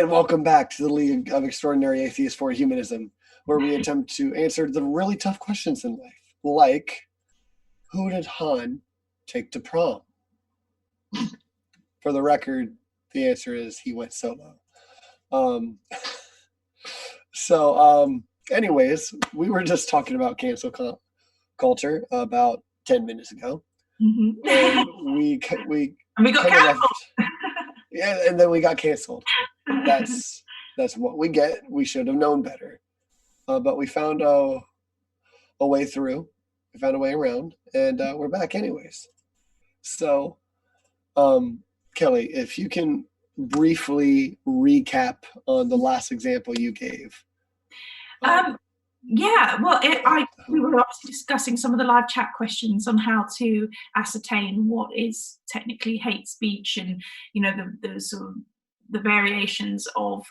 and welcome back to the League of Extraordinary Atheists for Humanism, where we attempt to answer the really tough questions in life, like, who did Han take to prom? For the record, the answer is he went solo. Anyways, we were just talking about cancel culture about 10 minutes ago. Mm-hmm. And we got canceled. Yeah, and then we got canceled. That's what we get. We should have known better. But we found a way through. We found a way around, and we're back anyways. So, Kelly, if you can briefly recap on the last example you gave. Yeah, well, we were obviously discussing some of the live chat questions on how to ascertain what is technically hate speech, and the sort of the variations of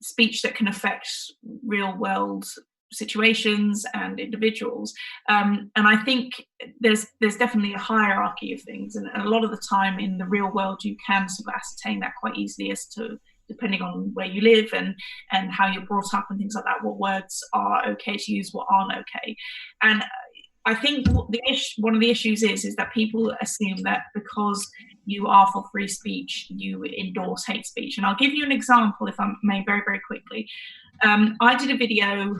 speech that can affect real world situations and individuals. And I think there's definitely a hierarchy of things, and a lot of the time in the real world you can sort of ascertain that quite easily as to, depending on where you live and how you're brought up and things like that, what words are okay to use, what aren't okay. And I think one of the issues is that people assume that because you are for free speech, you endorse hate speech. And I'll give you an example, if I may, very, very quickly. I did a video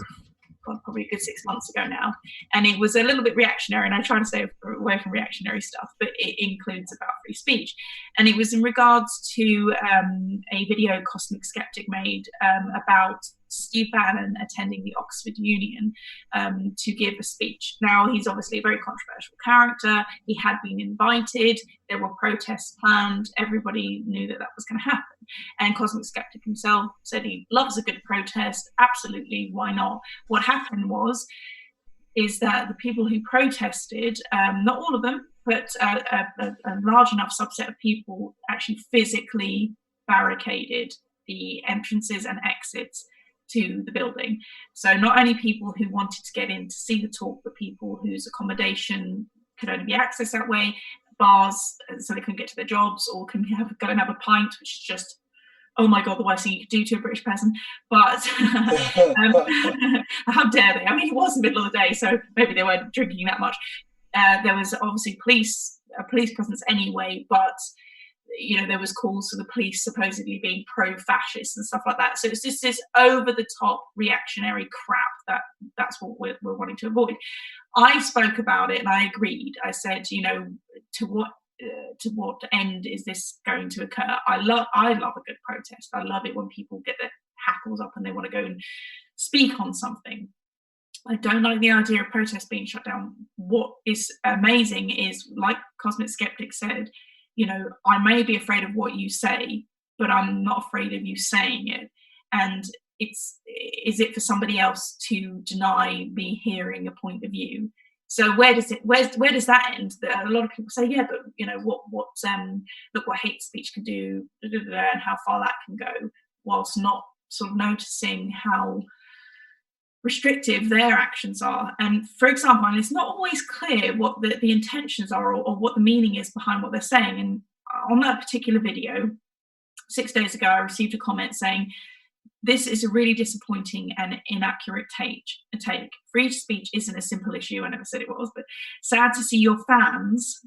probably a good 6 months ago now, and it was a little bit reactionary, and I try to stay away from reactionary stuff, but it includes about free speech. And it was in regards to a video Cosmic Skeptic made about Steve Bannon attending the Oxford Union to give a speech. Now, he's obviously a very controversial character. He had been invited. There were protests planned. Everybody knew that was going to happen. And Cosmic Skeptic himself said he loves a good protest. Absolutely, why not? What happened is that the people who protested, not all of them, but a large enough subset of people actually physically barricaded the entrances and exits to the building. So not only people who wanted to get in to see the talk, but people whose accommodation could only be accessed that way, bars so they couldn't get to their jobs, or can go and have a pint, which is just, oh my God, the worst thing you could do to a British person. But how dare they? I mean, it was the middle of the day, so maybe they weren't drinking that much. There was obviously a police presence anyway, but there was calls for the police supposedly being pro-fascist and stuff like that. So it's just this over-the-top reactionary crap that's what we're wanting to avoid. I spoke about it and I agreed. I said, to what end is this going to occur? I love a good protest. I love it when people get their hackles up and they want to go and speak on something. I don't like the idea of protests being shut down. What is amazing is, like Cosmic Skeptic said, I may be afraid of what you say, but I'm not afraid of you saying it. And is it for somebody else to deny me hearing a point of view? So where does that end? A lot of people say, yeah, but look what hate speech can do, and how far that can go, whilst not sort of noticing how restrictive their actions are. And for example, and it's not always clear what the intentions are or what the meaning is behind what they're saying. And on that particular video, 6 days ago, I received a comment saying, "This is a really disappointing and inaccurate take. Free speech isn't a simple issue." I never said it was, but sad to see your fans,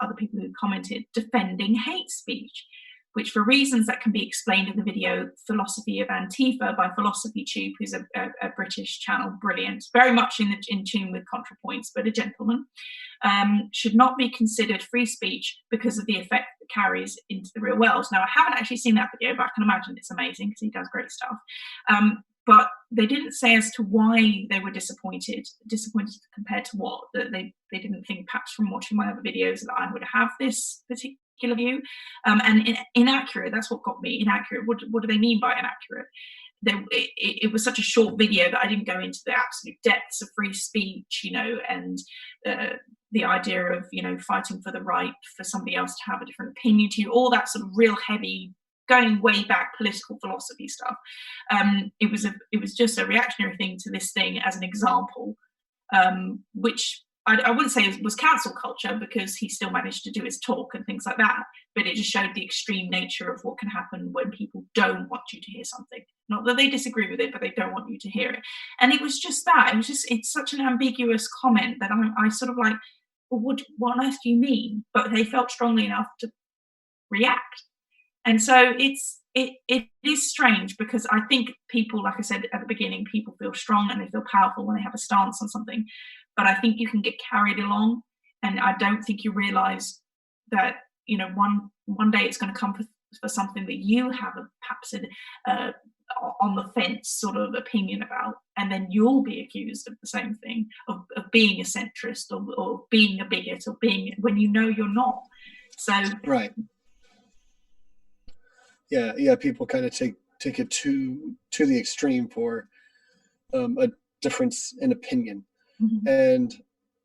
other people who commented, defending hate speech, which for reasons that can be explained in the video Philosophy of Antifa by Philosophy Tube, who's a British channel, brilliant, very much in tune with ContraPoints, but a gentleman, should not be considered free speech because of the effect it carries into the real world. Now, I haven't actually seen that video, but I can imagine it's amazing because he does great stuff. But they didn't say as to why they were disappointed compared to what, that they didn't think, perhaps from watching my other videos, that I would have this particular view. And inaccurate, that's what got me. Inaccurate, what do they mean by inaccurate? It was such a short video that I didn't go into the absolute depths of free speech, and the idea of, fighting for the right for somebody else to have a different opinion to you, all that sort of real heavy, going way back political philosophy stuff. It was just a reactionary thing to this thing as an example, which I wouldn't say it was cancel culture, because he still managed to do his talk and things like that, but it just showed the extreme nature of what can happen when people don't want you to hear something. Not that they disagree with it, but they don't want you to hear it. And it was just that. It was just, it's such an ambiguous comment that I sort of like, well, what on earth do you mean? But they felt strongly enough to react. And so it is strange, because I think people, like I said at the beginning, people feel strong and they feel powerful when they have a stance on something. But I think you can get carried along, and I don't think you realize that, you know, one day it's going to come for something that you have perhaps on the fence sort of opinion about, and then you'll be accused of the same thing, of being a centrist, or being a bigot, or being, when you know you're not. So Right. Yeah. People kind of take it to the extreme for a difference in opinion. mhm, And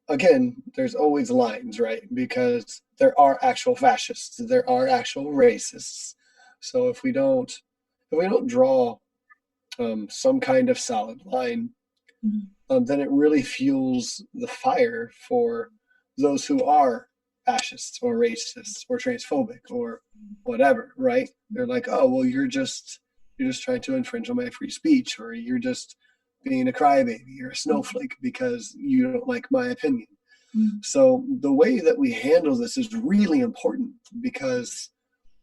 again, there's always lines, right? Because there are actual fascists, there are actual racists. So if we don't draw some kind of solid line, mhm, then it really fuels the fire for those who are fascists or racists or transphobic or whatever, right? They're like, oh, well, you're just trying to infringe on my free speech, or you're just being a crybaby or a snowflake because you don't like my opinion. mhm, So the way that we handle this is really important, because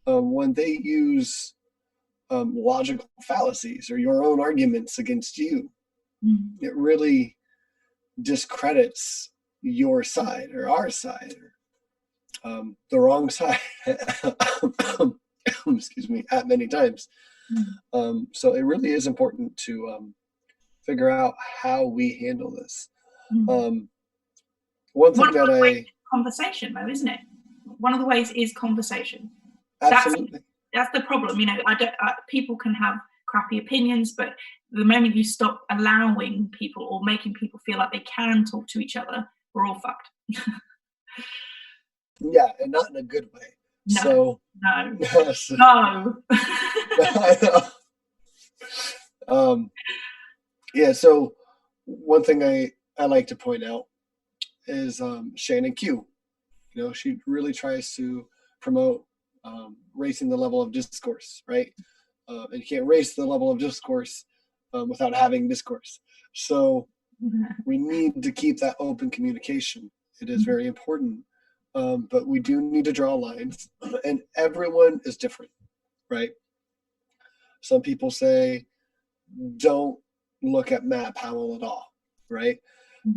when they use logical fallacies or your own arguments against you, mhm, it really discredits your side or our side, or the wrong side. Excuse me, at many times. mhm. So it really is important to figure out how we handle this. Mhm. Um, one One thing of that the ways I is conversation, though, isn't it? One of the ways is conversation. That's absolutely, that's the problem. You know, I don't. People can have crappy opinions, but the moment you stop allowing people or making people feel like they can talk to each other, we're all fucked. yeah, and not in a good way. No, So, no, yes, no. um, yeah. So one thing I like to point out is Shannon Q. You know, she really tries to promote raising the level of discourse, right? And you can't raise the level of discourse without having discourse. So we need to keep that open communication. It is very important. But we do need to draw lines, and everyone is different, right? Some people say, don't look at Matt Powell at all, right?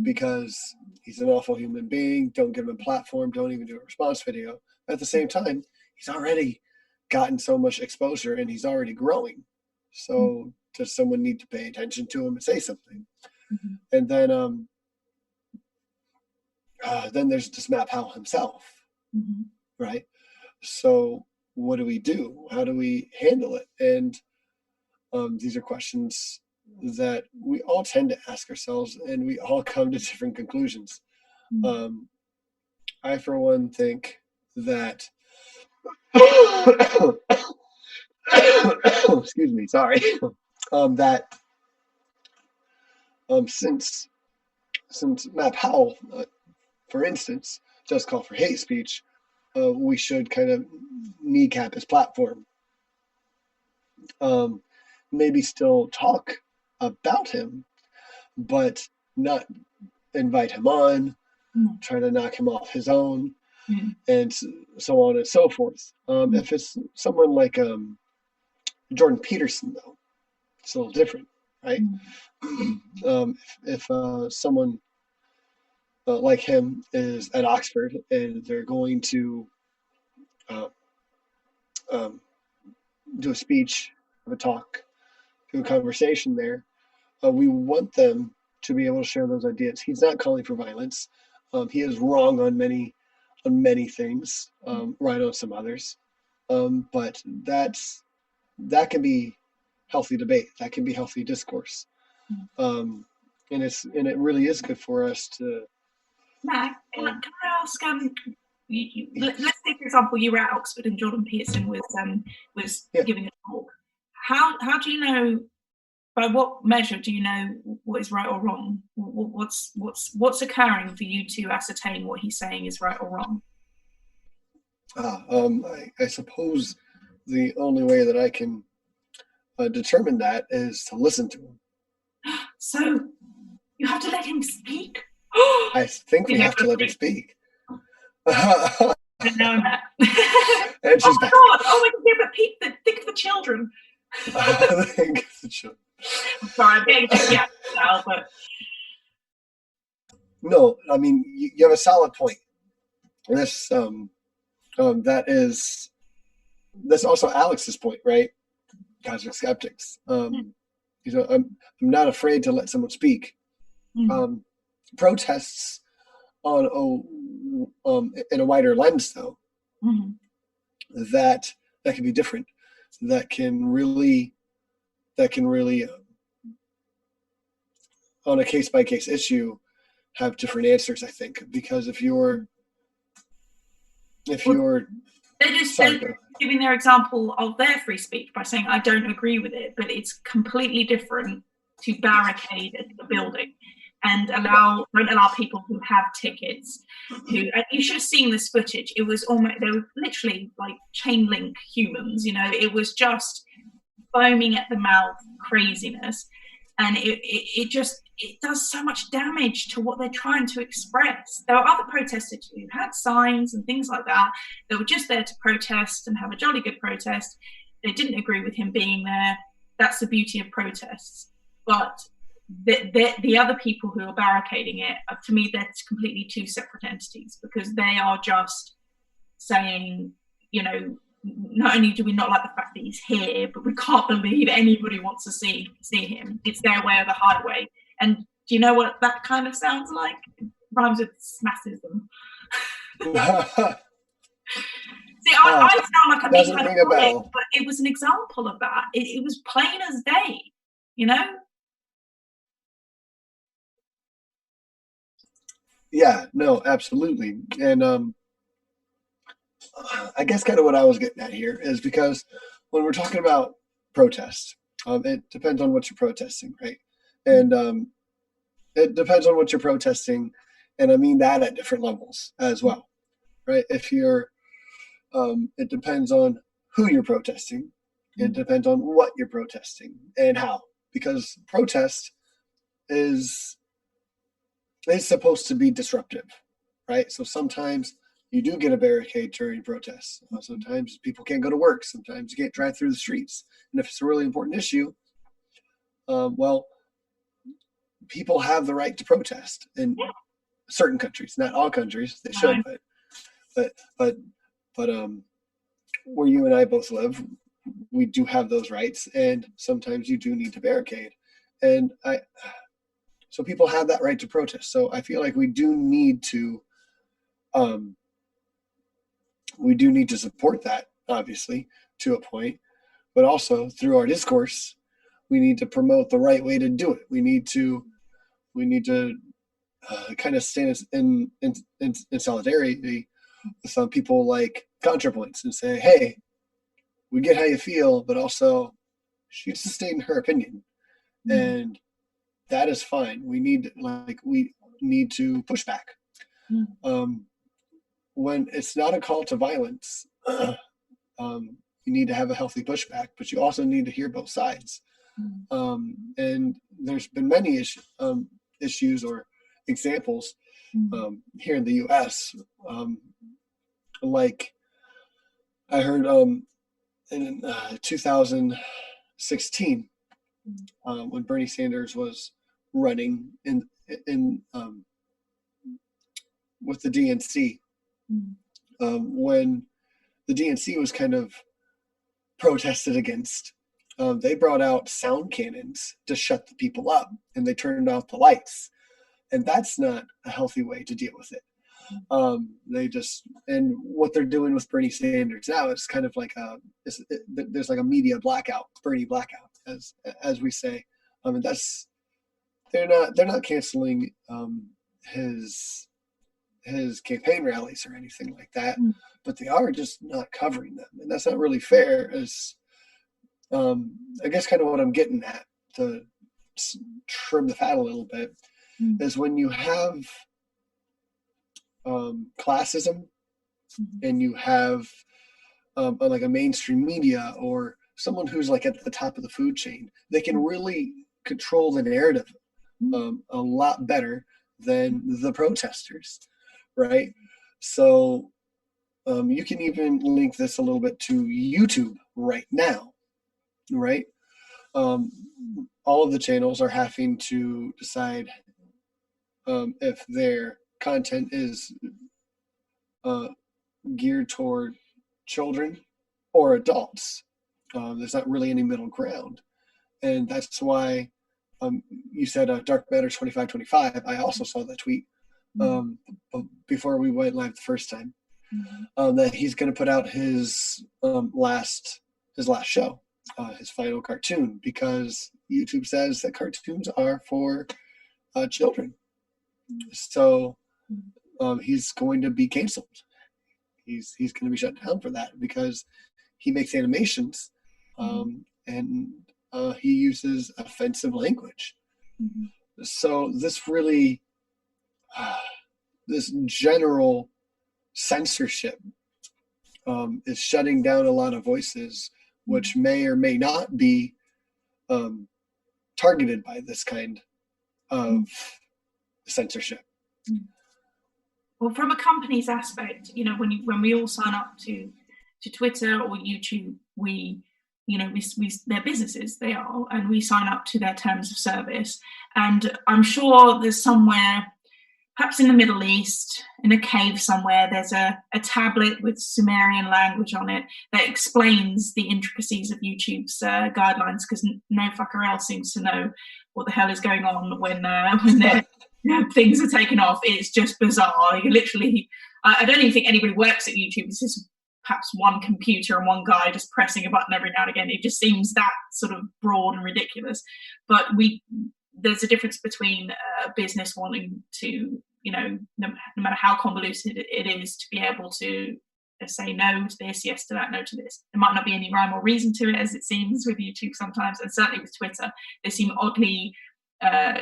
Because he's an awful human being. Don't give him a platform. Don't even do a response video. At the same time, he's already gotten so much exposure and he's already growing. So does someone need to pay attention to him and say something? And then there's just Matt Powell himself, right? So what do we do? How do we handle it? And these are questions that we all tend to ask ourselves, and we all come to different conclusions. I, for one, think that, excuse me, sorry, that since Matt Powell, for instance, does call for hate speech, we should kind of kneecap his platform. Maybe still talk about him, but not invite him on, try to knock him off his own, and so on and so forth. If it's someone like Jordan Peterson, though, it's a little different, right? If someone like him is at Oxford and they're going to uh, um, do a speech, have a talk, do a conversation there, we want them to be able to share those ideas. He's not calling for violence. He is wrong on many things, right on some others. But that can be healthy debate. That can be healthy discourse. And it really is good for us to. Matt, can I ask? Let's say, for example, you were at Oxford and Jordan Peterson was Yeah. giving a talk. How do you know by what measure do you know what is right or wrong? What's occurring for you to ascertain what he's saying is right or wrong? I suppose the only way that I can determine that is to listen to him. So you have to let him speak. I think we have to let him speak. And Know that. she's back. God! Oh my God! Yeah, but Pete, think of the children. Think of the children. I'm sorry, I'm getting now, but no, I mean you have a solid point. This that's also Alex's point, right? Cosmic skeptics. I'm not afraid to let someone speak. Protests on in a wider lens, though, that can be different. That can really on a case by case issue have different answers. I think because if you're they're just giving their example of their free speech by saying I don't agree with it, but it's completely different to barricade a building and don't allow people who have tickets and you should have seen this footage. It was almost, they were literally like chain link humans, it was just foaming at the mouth craziness, and it does so much damage to what they're trying to express. There were other protesters who had signs and things like that. They were just there to protest and have a jolly good protest. They didn't agree with him being there. That's the beauty of protests. But the other people who are barricading it, to me, they're completely two separate entities, because they are just saying, not only do we not like the fact that he's here, but we can't believe anybody wants to see him. It's their way or the highway. And do you know what that kind of sounds like? It rhymes with smassism. See, I sound like I'm being kind of funny, but it was an example of that. It was plain as day, Yeah, no, absolutely. And I guess kind of what I was getting at here is because when we're talking about protest, it depends on what you're protesting, right? And it depends on what you're protesting, and I mean that at different levels as well, right? If you're, it depends on who you're protesting. It depends on what you're protesting and how, because protest is supposed to be disruptive, right? So sometimes you do get a barricade during protests. Sometimes people can't go to work. Sometimes you can't drive through the streets. And if it's a really important issue, well, people have the right to protest in certain countries, not all countries. They should, but where you and I both live, we do have those rights, and sometimes you do need to barricade. And so people have that right to protest. So I feel like we do need to support that, obviously, to a point, but also through our discourse, we need to promote the right way to do it. We need to kind of stand in solidarity with some people like ContraPoints and say, hey, we get how you feel, but also she's sustained her opinion. And that is fine. We need to push back. When it's not a call to violence, you need to have a healthy pushback, but you also need to hear both sides. And there's been many issues or examples here in the U.S. Like I heard in 2016 when Bernie Sanders was running in with the DNC, when the DNC was kind of protested against, they brought out sound cannons to shut the people up, and they turned off the lights, and that's not a healthy way to deal with it. And what they're doing with Bernie Sanders now is kind of like there's like a media blackout, Bernie blackout, as we say. And that's they're not canceling his campaign rallies or anything like that, but they are just not covering them, and that's not really fair. As I guess kind of what I'm getting at to trim the fat a little bit, is when you have classism and you have like a mainstream media or someone who's like at the top of the food chain, they can really control the narrative a lot better than the protesters, right? So you can even link this a little bit to YouTube right now, right? All of the channels are having to decide if their content is geared toward children or adults. There's not really any middle ground. And that's why you said Dark Matter 2525. I also saw that tweet before we went live the first time, that he's going to put out his last show, his final cartoon, because YouTube says that cartoons are for children. So he's going to be canceled. He's going to be shut down for that because he makes animations and he uses offensive language. So this really, this general censorship is shutting down a lot of voices, which may or may not be targeted by this kind of censorship. Well, from a company's aspect, you know, when we all sign up to Twitter or YouTube, we they're businesses, they are, and we sign up to their terms of service. And I'm sure there's somewhere, perhaps in the Middle East, in a cave somewhere, there's a tablet with Sumerian language on it that explains the intricacies of YouTube's guidelines, because no fucker else seems to know what the hell is going on when their things are taken off. It's just bizarre. You literally, I don't even think anybody works at YouTube. It's just perhaps one computer and one guy just pressing a button every now and again. It just seems that sort of broad and ridiculous. But there's a difference between a business wanting to, no matter how convoluted it is, to be able to say no to this, yes to that, no to this. There might not be any rhyme or reason to it, as it seems with YouTube sometimes, and certainly with Twitter. They seem oddly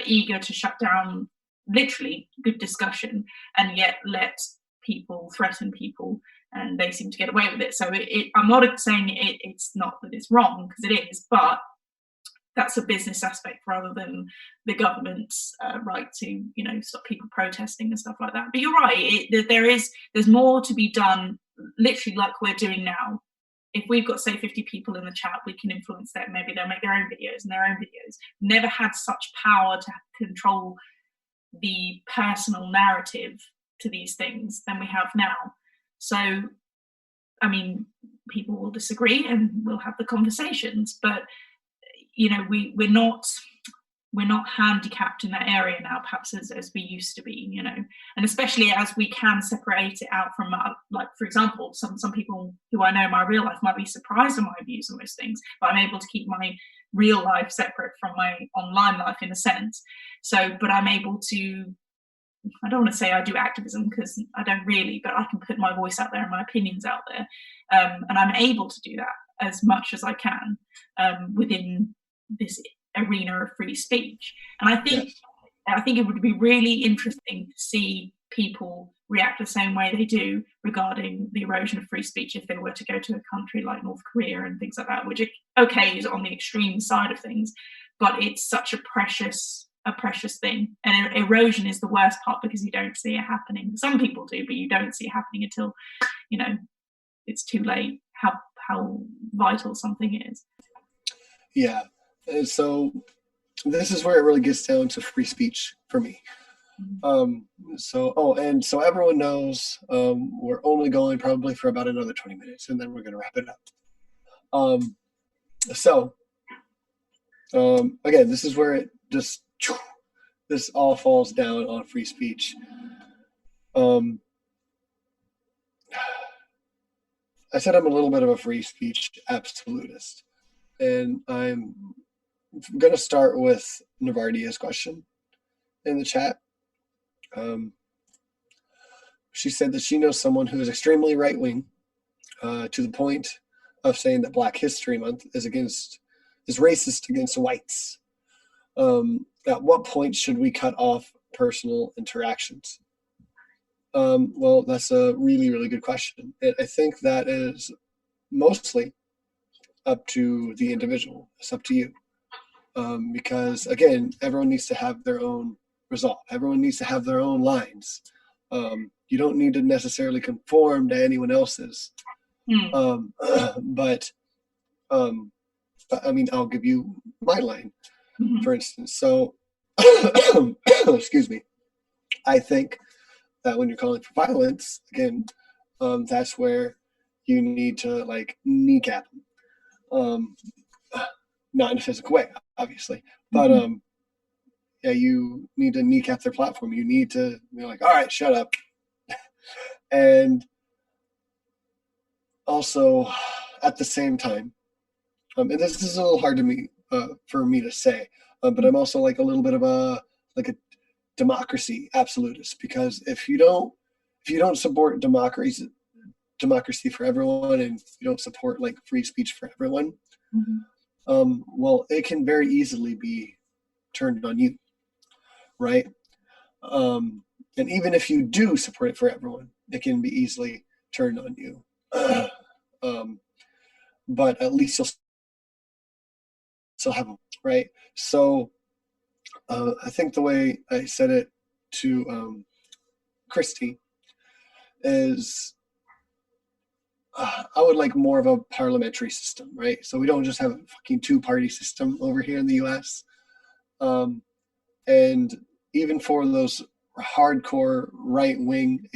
eager to shut down literally good discussion and yet let people threaten people, and they seem to get away with it. So I'm not saying it's not that it's wrong, because it is, but that's a business aspect rather than the government's right to, stop people protesting and stuff like that. But you're right, there's more to be done, literally like we're doing now. If we've got, say, 50 people in the chat, we can influence them. Maybe they'll make their own videos and their own videos. Never had such power to control the personal narrative to these things than we have now. So, I mean, people will disagree and we'll have the conversations, but we're not handicapped in that area now, perhaps as we used to be, and especially as we can separate it out from, like, for example, some people who I know in my real life might be surprised at my views on most things, but I'm able to keep my real life separate from my online life in a sense. So, but I'm able to, I don't want to say I do activism, because I don't really, but I can put my voice out there and my opinions out there, and I'm able to do that as much as I can within this arena of free speech. And I think it would be really interesting to see people react the same way they do regarding the erosion of free speech if they were to go to a country like North Korea and things like that, which is on the extreme side of things, but it's such a precious thing. And erosion is the worst part, because you don't see it happening. Some people do, but you don't see it happening until it's too late how vital something is. Yeah. And so this is where it really gets down to free speech for me. So everyone knows we're only going probably for about another 20 minutes, and then we're going to wrap it up. Again, this is where this all falls down on free speech. I said I'm a little bit of a free speech absolutist, and I'm going to start with Navardia's question in the chat. She said that she knows someone who is extremely right-wing, to the point of saying that Black History Month is racist against whites. At what point should we cut off personal interactions? Well, that's a really, really good question. And I think that is mostly up to the individual. It's up to you. Because again, everyone needs to have their own resolve. Everyone needs to have their own lines. You don't need to necessarily conform to anyone else's. Mm. But I mean, I'll give you my line, for instance. So, excuse me. I think that when you're calling for violence, again, that's where you need to like kneecap them. Not in a physical way, obviously, but yeah, you need to kneecap their platform. You need to be like, all right, shut up. And also, at the same time, and this is a little hard to me for me to say, but I'm also like a little bit of a democracy absolutist, because if you don't support democracy for everyone, and you don't support like free speech for everyone, well, it can very easily be turned on you, right? And even if you do support it for everyone, it can be easily turned on you. But at least you'll still have them, right? So I think the way I said it to Christy is I would like more of a parliamentary system, right? So we don't just have a fucking two-party system over here in the U.S. And even for those hardcore right-wing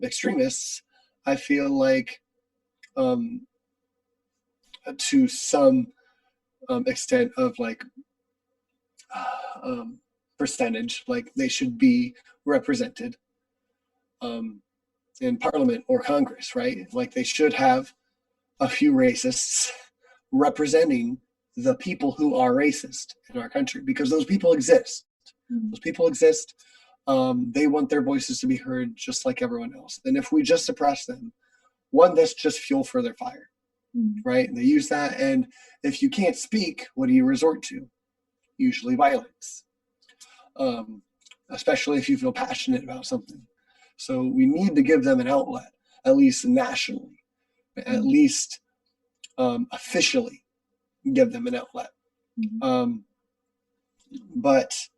extremists, I feel like to some extent of like percentage, like they should be represented in Parliament or Congress, right? Like they should have a few racists representing the people who are racist in our country, because those people exist. Those people exist. They want their voices to be heard just like everyone else. And if we just suppress them, one, that's just fuel for their fire, right? And they use that. And if you can't speak, what do you resort to? Usually violence, especially if you feel passionate about something. So we need to give them an outlet, at least nationally, at least officially give them an outlet. But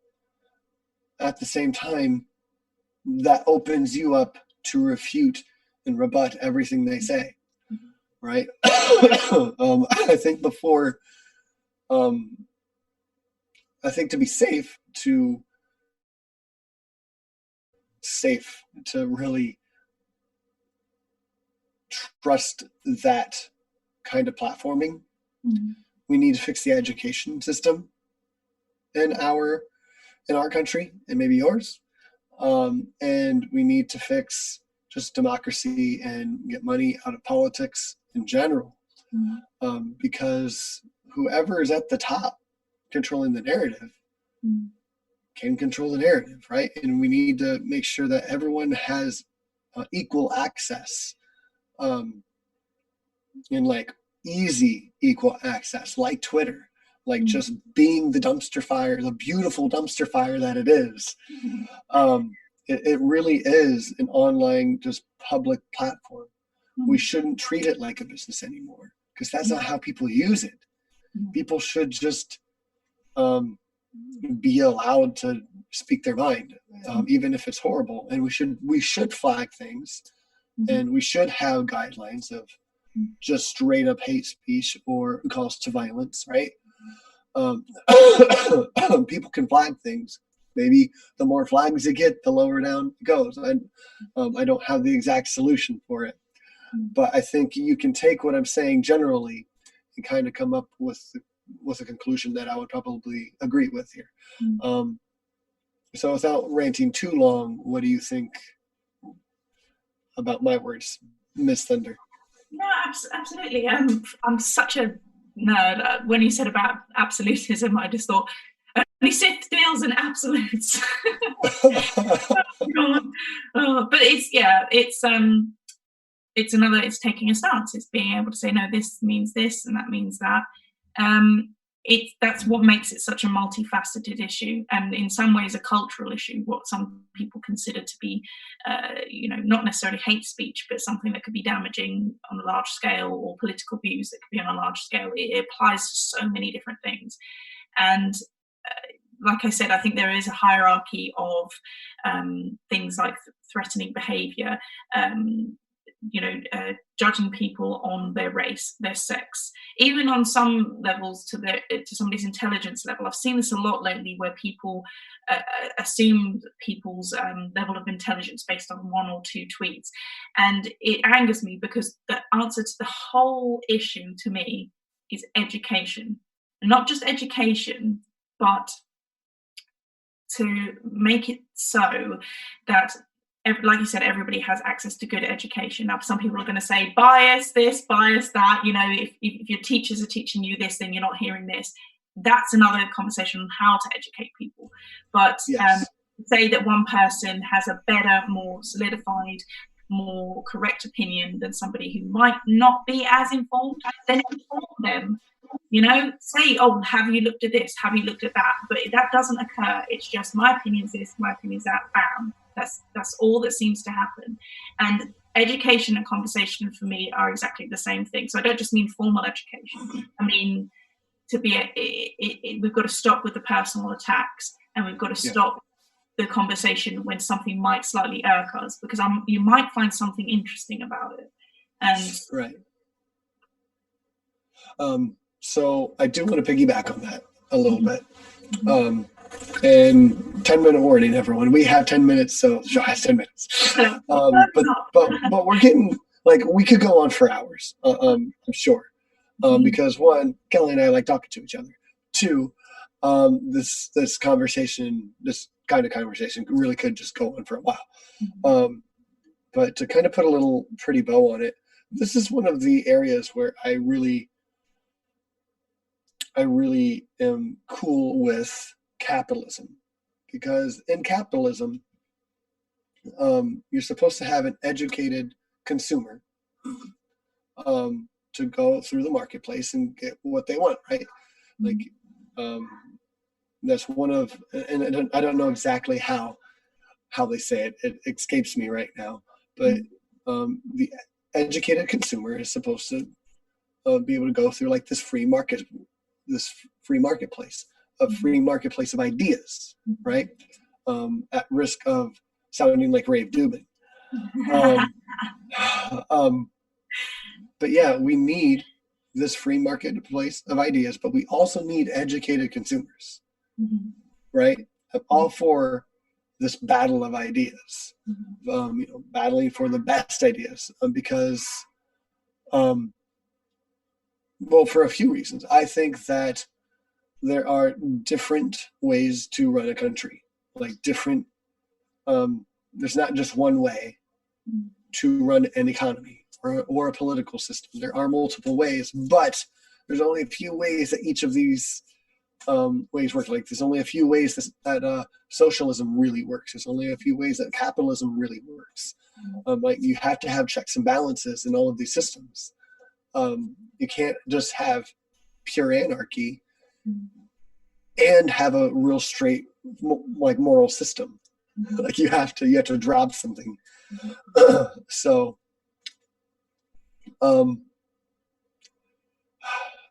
at the same time, that opens you up to refute and rebut everything they say, right? I think before, I think to be safe to really trust that kind of platforming, we need to fix the education system in our country, and maybe yours, and we need to fix just democracy and get money out of politics in general, because whoever is at the top controlling the narrative can control the narrative, right? And we need to make sure that everyone has equal access, and like easy equal access, like Twitter, like just being the dumpster fire, the beautiful dumpster fire that it is. It really is an online, just public platform. We shouldn't treat it like a business anymore, because that's not how people use it. People should just be allowed to speak their mind, even if it's horrible. And we should flag things, and we should have guidelines of just straight up hate speech or calls to violence, right? People can flag things. Maybe the more flags you get, the lower down it goes. I don't have the exact solution for it, but I think you can take what I'm saying generally and kind of come up with a conclusion that I would probably agree with here. So without ranting too long, what do you think about my words, Miss Thunder? No, absolutely. I'm such a nerd. When you said about absolutism, I just thought only Sith deals in absolutes. But it's taking a stance. It's being able to say, no, this means this and that means that. that's what makes it such a multifaceted issue, and in some ways a cultural issue. What some people consider to be, not necessarily hate speech, but something that could be damaging on a large scale, or political views that could be on a large scale. It applies to so many different things, and like I said, I think there is a hierarchy of things like threatening behaviour, judging people on their race, their sex, even on some levels to somebody's intelligence level. I've seen this a lot lately, where people assume people's level of intelligence based on one or two tweets, and it angers me, because the answer to the whole issue to me is education, not just education, but to make it so that, like you said, everybody has access to good education. Now, some people are going to say, bias this, bias that. If your teachers are teaching you this, then you're not hearing this. That's another conversation on how to educate people. But Yes. Say that one person has a better, more solidified, more correct opinion than somebody who might not be as informed, then inform them. Say, oh, have you looked at this? Have you looked at that? But that doesn't occur. It's just, my opinion's this, my opinion's that, bam. That's all that seems to happen. And education and conversation for me are exactly the same thing. So I don't just mean formal education. I mean, we've got to stop with the personal attacks, and we've got to stop the conversation when something might slightly irk us, because you might find something interesting about it. And right. So I do want to piggyback on that a little bit. And 10-minute warning, everyone. We have 10 minutes, so show has 10 minutes. But we're getting, like, we could go on for hours. I'm sure, because one, Kelly and I like talking to each other. Two, this conversation, this kind of conversation, really could just go on for a while. But to kind of put a little pretty bow on it, this is one of the areas where I really am cool with capitalism, because in capitalism, you're supposed to have an educated consumer to go through the marketplace and get what they want, right? Like, that's one of, and I don't know exactly how they say it. It escapes me right now, but the educated consumer is supposed to be able to go through like this free marketplace, a free marketplace of ideas, right? At risk of sounding like Rave Dubin. But yeah, we need this free marketplace of ideas, but we also need educated consumers, right? I'm all for this battle of ideas, battling for the best ideas, because, well, for a few reasons. I think that there are different ways to run a country, like different, there's not just one way to run an economy or a political system. There are multiple ways, but there's only a few ways that each of these ways work. Like, there's only a few ways that socialism really works. There's only a few ways that capitalism really works. Like, you have to have checks and balances in all of these systems. You can't just have pure anarchy and have a real straight, like, moral system. Like, you have to drop something. So, I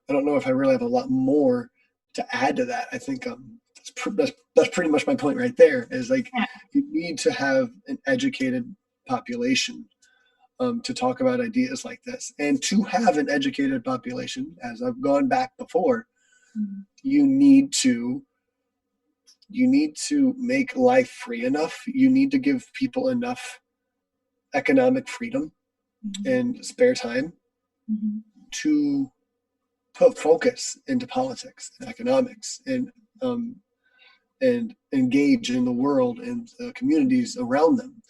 don't know if I really have a lot more to add to that. I think that's pretty much my point right there. Is like, you need to have an educated population to talk about ideas like this, and to have an educated population, as I've gone back before, you need to make life free enough. You need to give people enough economic freedom and spare time to put focus into politics and economics, and engage in the world and the communities around them.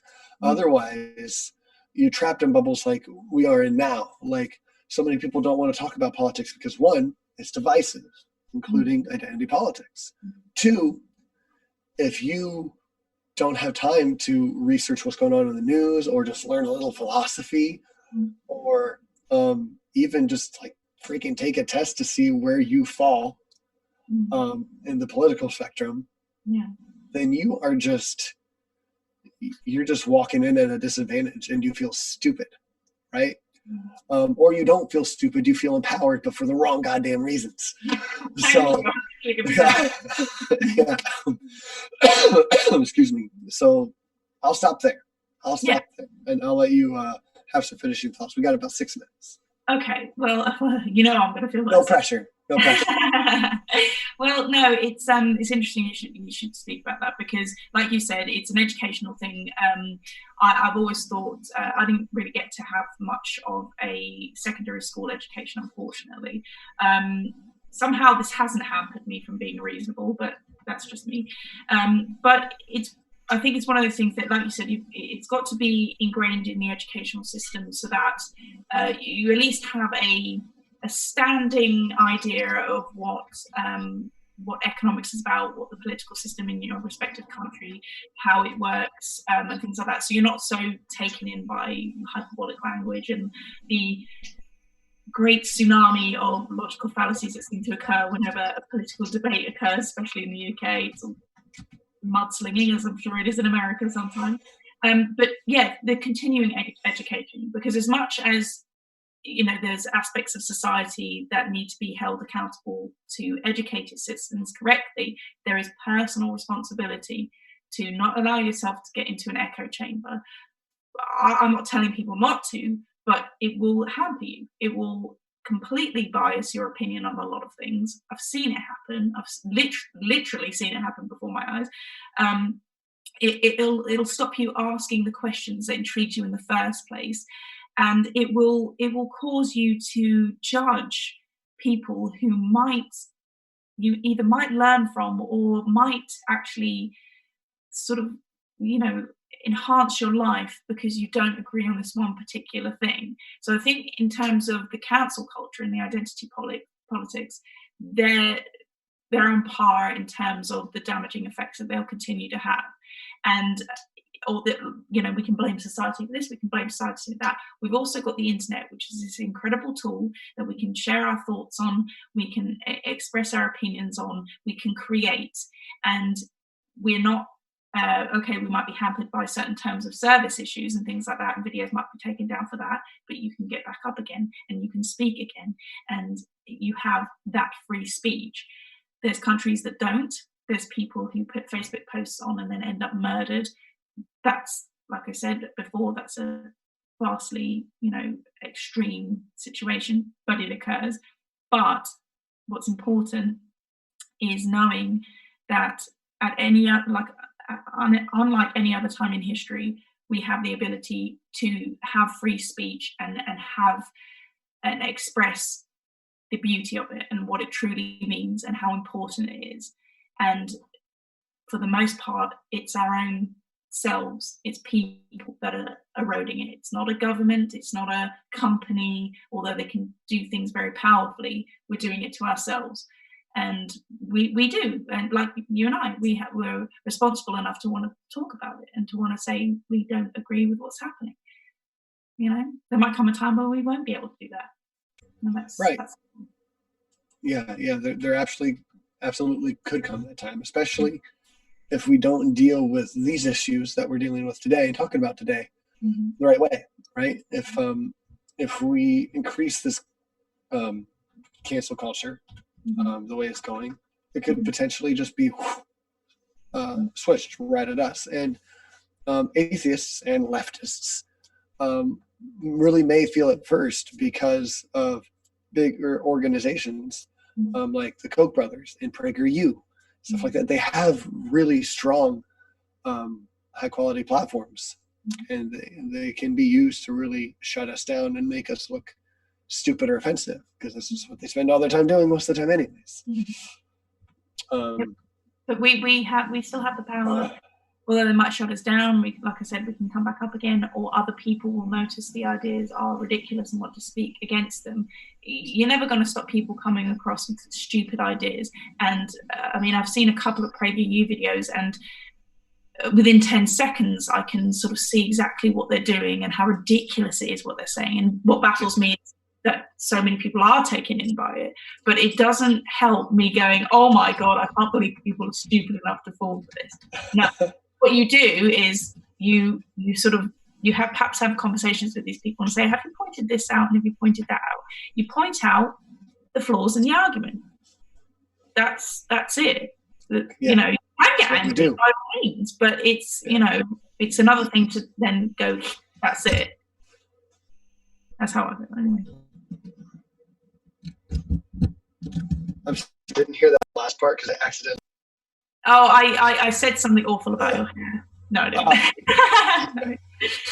Otherwise, you're trapped in bubbles like we are in now. Like, so many people don't want to talk about politics because, one, it's divisive, including identity politics. Two, if you don't have time to research what's going on in the news, or just learn a little philosophy, or even just like freaking take a test to see where you fall in the political spectrum, Yeah. then you're just walking in at a disadvantage and you feel stupid, right? Or you don't feel stupid, you feel empowered, but for the wrong goddamn reasons. So, yeah. Excuse me. So I'll stop there. There, and I'll let you have some finishing thoughts. We got about 6 minutes. Okay. Well, I'm going to feel no pressure. No pressure. Well, no, it's interesting. You should speak about that because, like you said, it's an educational thing. I've always thought I didn't really get to have much of a secondary school education, unfortunately. Somehow this hasn't hampered me from being reasonable, but that's just me. But I think it's one of those things that, like you said, it's got to be ingrained in the educational system so that you at least have a standing idea of what economics is about, what the political system in your respective country, how it works, and things like that. So you're not so taken in by hyperbolic language and the great tsunami of logical fallacies that seem to occur whenever a political debate occurs, especially in the UK. It's all mudslinging, as I'm sure it is in America sometimes. But yeah, the continuing education, because as much as there's aspects of society that need to be held accountable to educate its citizens correctly, there is personal responsibility to not allow yourself to get into an echo chamber. I'm not telling people not to, but it will hamper you. It will completely bias your opinion on a lot of things. I've seen it happen. I've literally seen it happen before my eyes. It'll stop you asking the questions that intrigued you in the first place. And it will cause you to judge people who you either might learn from or might actually sort of, enhance your life because you don't agree on this one particular thing. So I think in terms of the cancel culture and the identity politics, they're on par in terms of the damaging effects that they'll continue to have. And we can blame society for this, we can blame society for that. We've also got the internet, which is this incredible tool that we can share our thoughts on, we can express our opinions on, we can create, and we're not we might be hampered by certain terms of service issues and things like that, and videos might be taken down for that, but you can get back up again and you can speak again, and you have that free speech. There's countries that don't. There's people who put Facebook posts on and then end up murdered. That's, like I said before, that's a vastly, extreme situation, but it occurs. But what's important is knowing that unlike any other time in history, we have the ability to have free speech and express the beauty of it and what it truly means and how important it is. And for the most part, it's our own selves, it's people that are eroding it. It's not a government, it's not a company, although they can do things very powerfully. We're doing it to ourselves. And we do, and like you and I, we're responsible enough to want to talk about it and to want to say we don't agree with what's happening. There might come a time where we won't be able to do that. And that's right. There absolutely could come that time, especially if we don't deal with these issues that we're dealing with today and talking about today the right way, right? If we increase this cancel culture the way it's going, it could potentially just be switched right at us. And atheists and leftists really may feel it first because of bigger organizations like the Koch brothers and PragerU, stuff like that. They have really strong, high quality platforms, and they can be used to really shut us down and make us look stupid or offensive, because this is what they spend all their time doing most of the time anyways. But we still have the power. Although they might shut us down, like I said, we can come back up again, or other people will notice the ideas are ridiculous and want to speak against them. You're never going to stop people coming across with stupid ideas. And I've seen a couple of PragerU videos, and within 10 seconds, I can sort of see exactly what they're doing and how ridiculous it is what they're saying. And what baffles me is that so many people are taken in by it, but it doesn't help me going, oh my God, I can't believe people are stupid enough to fall for this. No, what you do is you perhaps have conversations with these people and say, have you pointed this out and have you pointed that out? You point out the flaws in the argument. That's it. You know, you can get angry by all means, but it's, you know, it's another thing to then go, that's it. That's how I feel anyway. I didn't hear that last part because I accidentally. Oh, I said something awful about your hair. No, I didn't.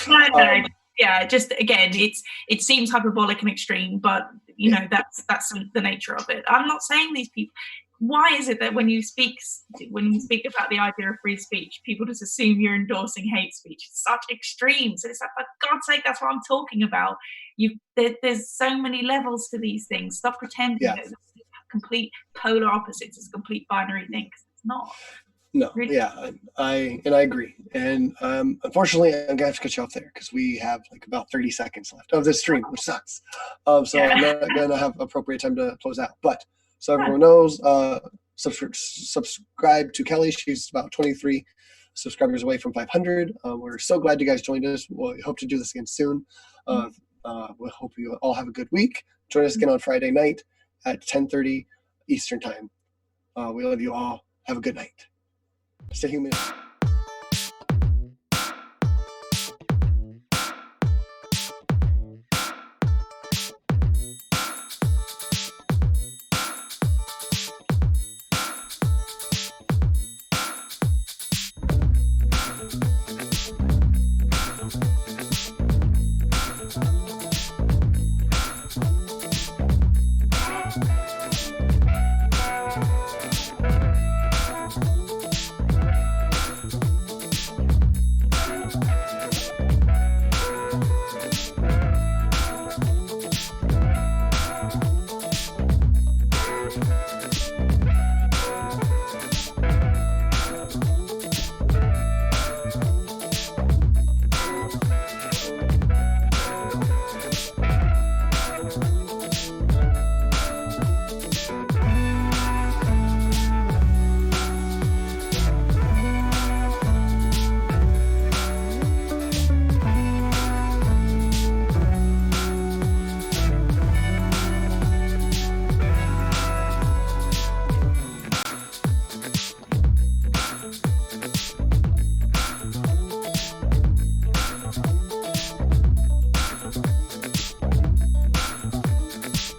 No. Yeah, just again, it seems hyperbolic and extreme, but you know that's the nature of it. I'm not saying these people. Why is it that when you speak about the idea of free speech, people just assume you're endorsing hate speech? It's such extremes. It's like, for God's sake, that's what I'm talking about. There's so many levels to these things. Stop pretending that it's complete polar opposites. It's a complete binary thing, because it's not. No, really? Yeah, I agree. And unfortunately, I'm gonna have to cut you off there because we have like about 30 seconds left of this stream, which sucks. I'm not gonna have appropriate time to close out. But so everyone knows, subscribe to Kelly. She's about 23 subscribers away from 500. We're so glad you guys joined us. We hope to do this again soon. We hope you all have a good week. Join us again on Friday night at 10:30 Eastern time. We love you all. Have a good night. Stay human.